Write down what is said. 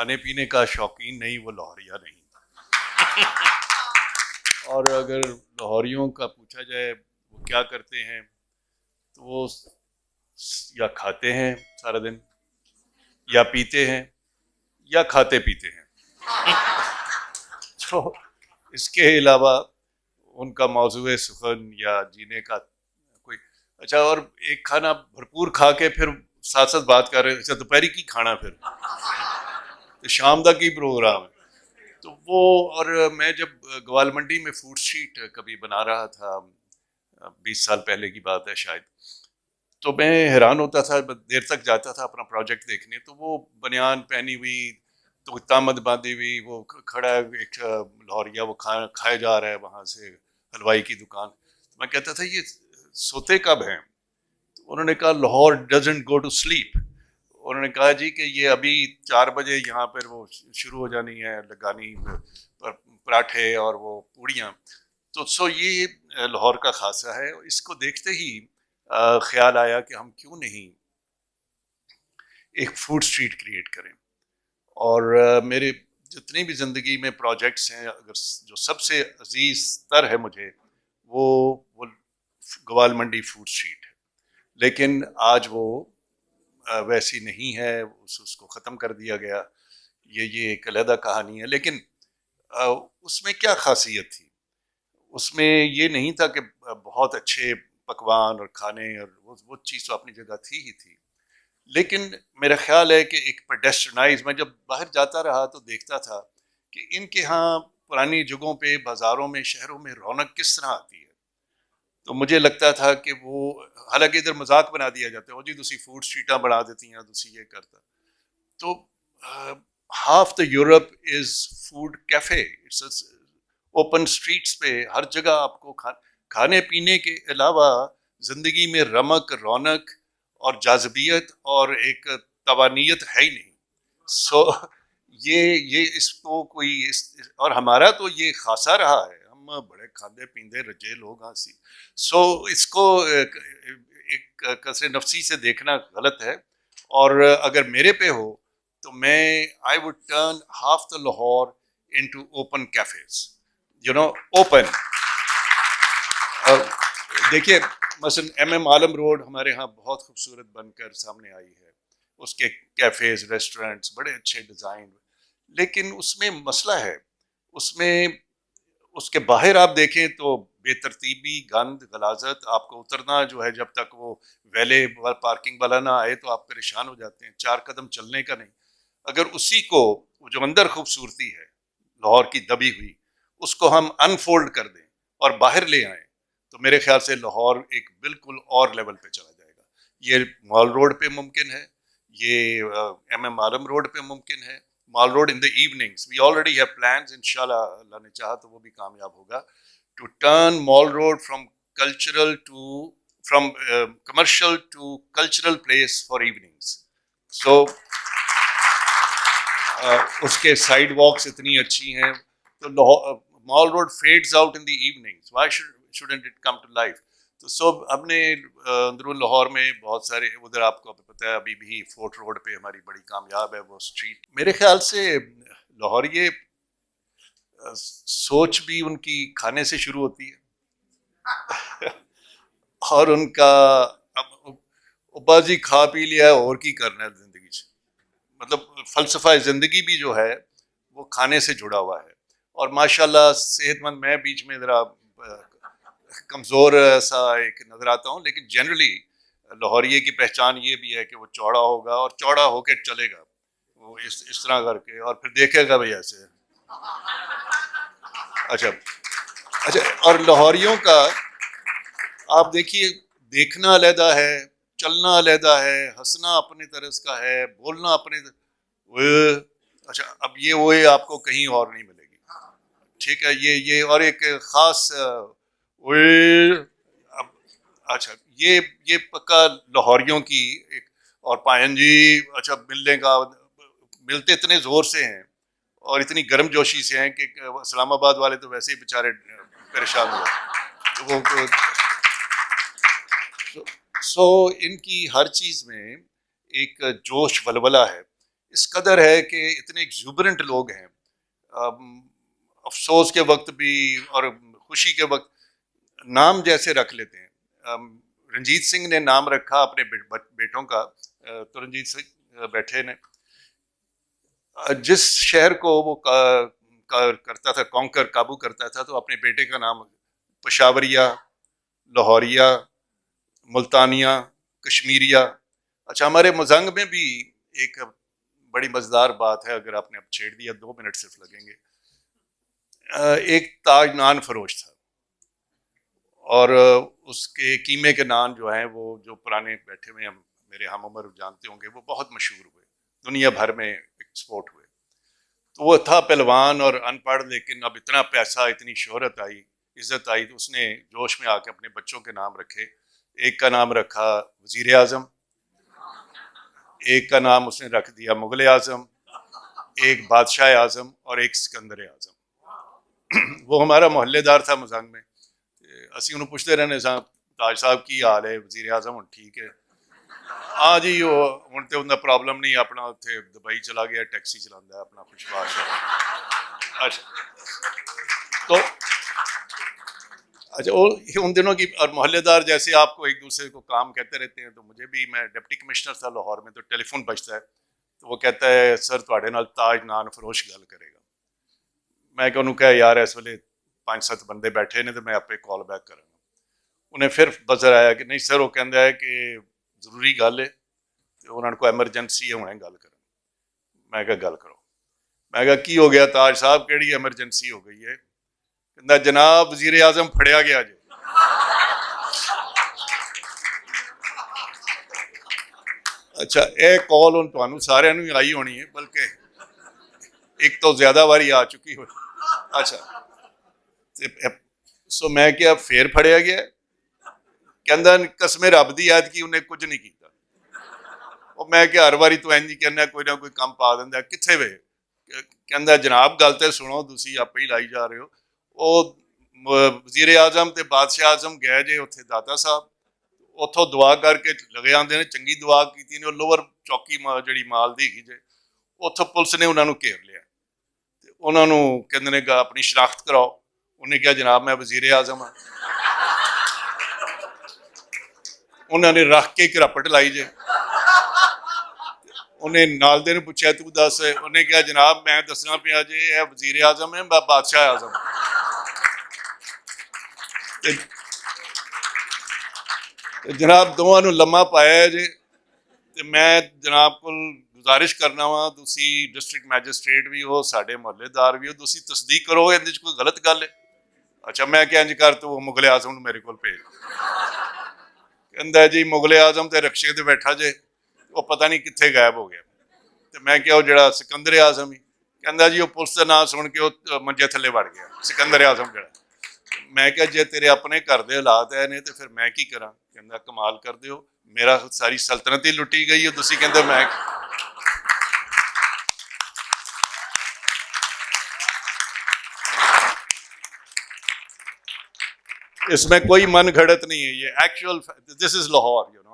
खाने पीने का शौकीन नहीं वो लाहौरिया नहीं। और अगर लाहौरियों का पूछा जाए वो क्या करते हैं, तो वो या खाते हैं सारा दिन, या पीते हैं, या खाते पीते हैं। तो इसके अलावा उनका मौजूद सुखन या जीने का कोई अच्छा। और एक खाना भरपूर खा के फिर साथ साथ बात कर रहे हैं, अच्छा दोपहरी की खाना, फिर तो शाम तक ही प्रोग्राम है। तो वो, और मैं जब ग्वाल मंडी में फूड स्ट्रीट कभी बना रहा था, 20 साल पहले की बात है शायद, तो मैं हैरान होता था, देर तक जाता था अपना प्रोजेक्ट देखने, तो वो बनियान पहनी हुई, तो तामद बांधी हुई, वो खड़ा है एक लाहौरिया, वो खाए जा रहा है वहां से हलवाई की दुकान। तो मैं कहता था ये सोते कब हैं? तो उन्होंने कहा Lahore doesn't go to sleep. उन्होंने कहा जी कि ये अभी 4 बजे यहाँ पर वो शुरू हो जानी है लगानी पराठे और वो पूड़ियाँ। तो ये लाहौर का खासा है। इसको देखते ही ख्याल आया कि हम क्यों नहीं एक फूड स्ट्रीट क्रिएट करें। और मेरे जितनी भी ज़िंदगी में प्रोजेक्ट्स हैं, अगर जो सबसे अजीज तर है मुझे, वो ग्वाल मंडी फूड स्ट्रीट है। लेकिन आज वो वैसी नहीं है, उसको ख़त्म कर दिया गया। ये एक अलहदा कहानी है। लेकिन उसमें क्या खासियत थी? उसमें ये नहीं था कि बहुत अच्छे पकवान और खाने, और वो चीज़ तो अपनी जगह थी ही थी। लेकिन मेरा ख्याल है कि एक पेडेस्टर्नाइज, मैं जब बाहर जाता रहा तो देखता था कि इनके यहाँ पुरानी जगहों पे, बाज़ारों में, शहरों में रौनक किस तरह आती है। तो मुझे लगता था कि वो, हालांकि इधर मजाक बना दिया जाता है, वो जी तुसी फूड स्ट्रीटा बना देती हैं, तुसी ये करता। तो half the Europe is food cafe, it's open streets पे हर जगह आपको खाने पीने के अलावा जिंदगी में रमक, रौनक और जाज़बियत और एक तवानियत है ही नहीं। सो ये इसको कोई और हमारा तो ये खासा रहा है, हम बड़े खाते पीते रजे लोग हासी। इसको एक कसरे नफसी से देखना गलत है। और अगर मेरे पे हो तो मैं, I would turn half the Lahore into open cafes, open. देखिए, मसलन MM आलम रोड हमारे यहाँ बहुत खूबसूरत बनकर सामने आई है, उसके कैफेज, रेस्टोरेंट्स बड़े अच्छे डिज़ाइन। लेकिन उसमें मसला है, उसमें उसके बाहर आप देखें तो बेतरतीबी, गंद, गलाजत, आपको उतरना जो है, जब तक वो वैले पार्किंग वाला ना आए तो आप परेशान हो जाते हैं, 4 कदम चलने का नहीं। अगर उसी को, जो अंदर खूबसूरती है लाहौर की दबी हुई, उसको हम अनफोल्ड कर दें और बाहर ले आए, तो मेरे ख्याल से लाहौर एक बिल्कुल और लेवल पे चला जाएगा। ये मॉल रोड पे मुमकिन है, ये MM आलम रोड पे मुमकिन है। Mall road in the evenings, we already have plans, इंशाल्लाह अल्लाह ने चाहा तो वो भी कामयाब होगा, to turn mall road from commercial to cultural place for evenings. So उसके साइड वॉक्स इतनी अच्छी हैं, तो mall road fades out in the evenings, why shouldn't it come to life? तो हमने अंदरून लाहौर में बहुत सारे, उधर आपको पता है अभी भी फोर्ट रोड पे हमारी बड़ी कामयाब है वो स्ट्रीट। मेरे ख्याल से लाहौर ये सोच भी उनकी खाने से शुरू होती है। और उनका बाजी खा पी लिया है और की करना है जिंदगी से, मतलब फलसफा जिंदगी भी जो है वो खाने से जुड़ा हुआ है। और माशाल्लाह सेहतमंद, मैं बीच में ज़रा कमज़ोर सा एक नज़र आता हूँ, लेकिन जनरली लाहौरिये की पहचान ये भी है कि वो चौड़ा होगा और चौड़ा होकर चलेगा, वो इस तरह करके, और फिर देखेगा भाई ऐसे। अच्छा अच्छा। और लाहौरियों का आप देखिए, देखना अलहदा है, चलना अलहदा है, हंसना अपने तरह का है, बोलना अपने अच्छा, अब ये वो आपको कहीं और नहीं मिलेगी। ठीक है, ये और एक ख़ास अब अच्छा, ये पक्का लाहौरियों की एक, और पायन जी अच्छा मिलते इतने ज़ोर से हैं और इतनी गर्म जोशी से हैं कि इस्लामाबाद वाले तो वैसे ही बेचारे परेशान हो जाते। तो इनकी हर चीज़ में एक जोश वलवला है। इस कदर है कि इतने एक्सूबरेंट लोग हैं, अफसोस के वक्त भी और खुशी के वक्त नाम जैसे रख लेते हैं। रंजीत सिंह ने नाम रखा अपने बेटों का, तो रंजीत सिंह बैठे ने जिस शहर को वो करता था, कॉन्कर, काबू करता था, तो अपने बेटे का नाम पेशावरिया, लाहौरिया, मुल्तानिया, कश्मीरिया। अच्छा, हमारे मजंग में भी एक बड़ी मज़ेदार बात है, अगर आपने अब छेड़ दिया, 2 मिनट सिर्फ लगेंगे। एक ताज नान फरोश था और उसके कीमे के नान जो हैं वो जो पुराने बैठे हुए हम मेरे हम उम्र जानते होंगे, वो बहुत मशहूर हुए, दुनिया भर में एक्सपोर्ट हुए। तो वो था पहलवान और अनपढ़, लेकिन अब इतना पैसा, इतनी शोहरत आई, इज्जत आई, तो उसने जोश में आके अपने बच्चों के नाम रखे। एक का नाम रखा वजीर आज़म, एक का नाम उसने रख दिया मुगल आज़म, एक बादशाह आज़म और एक सिकंदर आज़म। वो हमारा मोहल्लेदार था मजंग में। असी उन्होंने पूछते रहने साहब, ताज साहब की हाल है, वजीर आज़म हुण ठीक है? हाँ जी, वो हुण तो उनका प्रॉब्लम नहीं, अपना उत्थे दुबई चला गया, टैक्सी चलाता है, अपना खुशबाश है। अच्छा, तो अच्छा, वो उन दिनों की, और मोहल्लेदार जैसे आपको एक दूसरे को काम कहते रहते हैं, तो मुझे भी, मैं डिप्टी कमिश्नर था लाहौर में, तो टेलीफोन बजता है, तो वो कहता है सर तुहाडे नाल ताज नान फरोश गल करेगा। मैं कि उन्होंने कहा यार इस वेले 5-7 बंदे बैठे ने, तो मैं आपे कॉल बैक करांगा। उन्हें फिर बजर आया कि नहीं सर, वो कहता है कि जरूरी गल है, तो उन्होंने को एमरजेंसी है, हुणे गल कर। मैं कहा गल करो। मैं कहा की हो गया ताज साहब, केड़ी एमरजेंसी हो गई है? कहता जनाब वजीर आजम फड़िया गया जी। अच्छा, यह कॉल हुण तुहानू सारिਆਂ ਨੂੰ आई होनी है, बल्कि एक तो ज्यादा बारी आ चुकी हो। अच्छा, सो मैं क्या फिर फड़िया गया? कहता कसमे रब दी ऐत की उन्हें कुछ नहीं किया। और मैं क्या हर बारी तू इंज ही कहना, कोई ना कोई काम पा दिंदा, कित्थे वे? कहता जनाब गल तो सुनो, तुसीं आपे ही लाई जा रहे हो। वो वजीर आजम ते बादशाह आजम गए जे उत्थे दाता साहब, उतों दुआ करके लगे आते हैं, चंगी दुआ की ने, लोअर चौकी जी माल दी जे, उतों पुलिस ने उन्होंने घेर लिया। उन्होंने कहते ने अपनी शनाख्त कराओ। उन्हें कहा जनाब मैं वजीर आजम हाँ। उन्होंने रख के एक रपट लाई जे। उन्हें नालदे ने पूछा तू दस, उन्हें कहा जनाब मैं दसना पिया जे यह वजीर आजम है, बादशाह आजम। जनाब दोवां लम्मा पाया जे। मैं जनाब को गुजारिश करना वा, तुसी डिस्ट्रिक्ट मैजिस्ट्रेट भी हो, साडे मोहल्लेदार भी हो, तुसी तस्दीक करो इहदे च कोई गलत गल है। अच्छा, मैं क्या इंज कर, तू मुगले आजम मेरे को भेज। कहता जी मुगले आजम तो रक्शे ते बैठा जे, वो पता नहीं कित्थे गायब हो गया। तो मैं क्या जो सिकंदर आजम ही, कहता जी वो पुलिस का नाम सुन के वो मंजे थले वड़ गया, सिकंदर आजम जड़ा। मैं क्या जे तेरे अपने घर के हालात है ने, तो फिर मैं की करा? कहता कमाल कर दो, मेरा सारी सल्तनत ही लुटी गई है, तुसी कहते मैं। इसमें कोई मन घड़त नहीं है, ये actual, this is Lahore, you know.